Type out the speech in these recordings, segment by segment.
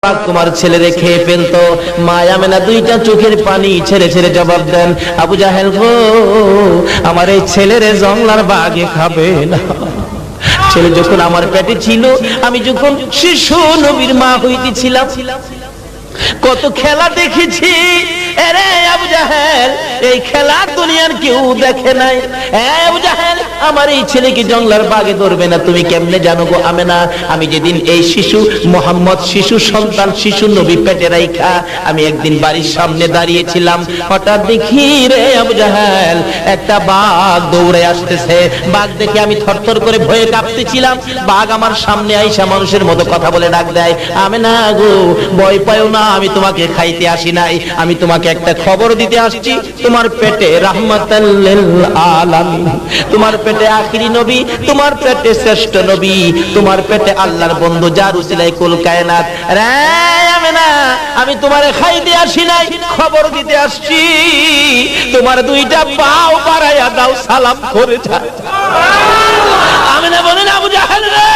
পাক তোমার ছেলেরে খেয়ে ফেলতো। মা আমেনা দুইটা চোখের পানি ছেড়ে ছেড়ে জবাব দেন, আবু জাহেল গো, আমার এই ছেলেরে জংলার বাঘে খাবে না। ছেলে যখন আমার পেটে ছিল, আমি যখন শিশু নবীর মা হইতেছিলাম, কত খেলা দেখেছি। আরে আবু জাহেল, এই খেলা দুনিয়ার কেউ দেখে নাই। আবু জাহেল, আমার এই ছেলেকে জংলার বাগে ধরবে না তুমি কেমনে জানো গো আমেনা? আমি যেদিন এই শিশু মোহাম্মদ, শিশু সন্তান, শিশু নবী পেটে রাইখা আমি একদিন বাড়ির সামনে দাঁড়িয়েছিলাম, হঠাৎ দেখি রে আবু জাহেল একটা বাঘ দৌড়ে আসতেছে। বাঘ দেখে আমি থরথর করে ভয়ে কাঁপতেছিলাম। বাঘ আমার সামনে আইসা মানুষের মতো কথা বলে ডাক দেয়, আমেনা গো, ভয় পাও না, আমি তোমাকে খাইতে আসি নাই, আমি তোমাকে একটা খবর দিতে আসছি। তোমার পেটে রাহমাতাল লিল আলামিন, তোমার পেটে আখিরি নবী, তোমার পেটে শ্রেষ্ঠ নবী, তোমার পেটে আল্লাহর বন্ধু, যার উসিলায় কুল কায়নাত। রে আমেনা, আমি তোমারে খাইতে আসি নাই, খবর দিতে আসছি। তোমার দুইটা পাও বাড়াইয়া দাও, সালাম করে যাও। আমেনা বলেন, আবু জাহেল রে,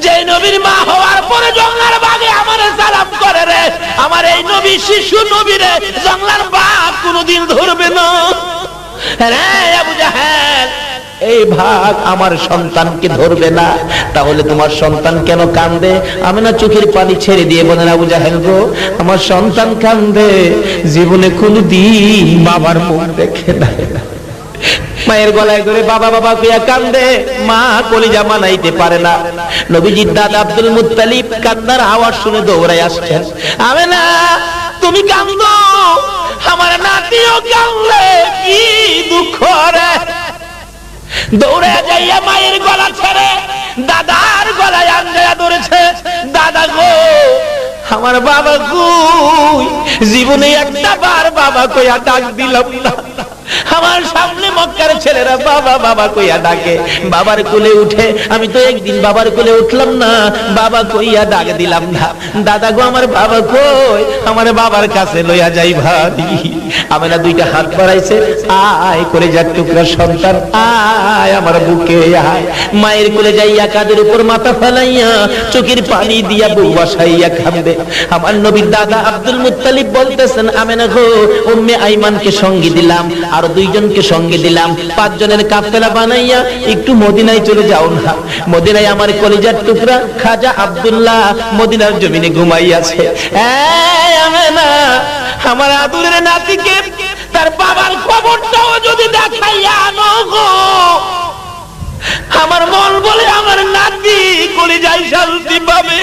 যে নবীর মা হওয়ার পরে জংলার বাঘে আমারে সালাম করে রে, আমার এই নবী শিশু নবী রে জংলার বাঘ কোনদিন ধরবে না। রে আবু জাহেল, এই ভাগ আমার সন্তানকে ধরবে না, তাহলে তোমার সন্তান কেন কান্দে? আমেনা চোখের পানি ছেড়ে দিয়ে বলেন, আবু জাহেল গো, আমার সন্তান কান্দে, জীবনে কোনদিন বাবার মুখ দেখে না। মায়ের গলায় ধরে বাবা বাবা কইয়া কান্দে, মা কলিজা মানাইতে পারে না। নবীজির দাদা আব্দুল মুত্তালিব কান্নার আওয়াজ শুনে দৌড়ায় আসছেন। আমেনা, তুমি কান্দো, আমার নাতিও কান্দে, কি দুঃখ রে। দৌড়ে যাইয়া মায়ের গলা ছেড়ে দাদার গলায় আঙ্গায়া ধরেছে, দাদা গো, আমার বাবা কই? জীবনে একটা বার বাবা কইয়া ডাক দিলাম না। আমার সামনে মক্কার ছেলেরা বাবা বাবা কইয়া ডাকে, বাবার কোলে উঠে, আমি তো একদিন বাবার কোলে উঠলাম না, বাবা কইয়া ডাক দিলাম না। দাদা গো, আমার বাবা কই? আমার বাবার কাছে লইয়া যাই ভাবি। আমেনা দুইটা হাত বাড়াইছে, আয় করে যাক টুকরা সন্তান, আয় আমার বুকে আয়। মায়ের কোলে যাইয়া কাদের উপর মাথা ফেলাইয়া চোখের পানি দিয়া বউ বসাইয়া কাঁদে। আমার নবীর দাদা আব্দুল মুত্তালিব বলতেছেন, আমেনা গো, উম্মে আইমানকে সঙ্গী দিলাম, আর দুইজনকে সঙ্গে দিলাম, 5 জনের কাফেলা বানাইয়া একটু মদিনায় চলে যাও না। মদিনায় আমার কলিজার টুকরা খাজা আব্দুল্লাহ মদিনার জমিনে ঘুমাইয়াছে। আমেনা, আমার আদুরের নাতিকে তার বাবার খবরটাও যদি দেখাইয়া আনো গো, আমার মন বলে আমার নাতি কলিজায় শান্তি পাবে।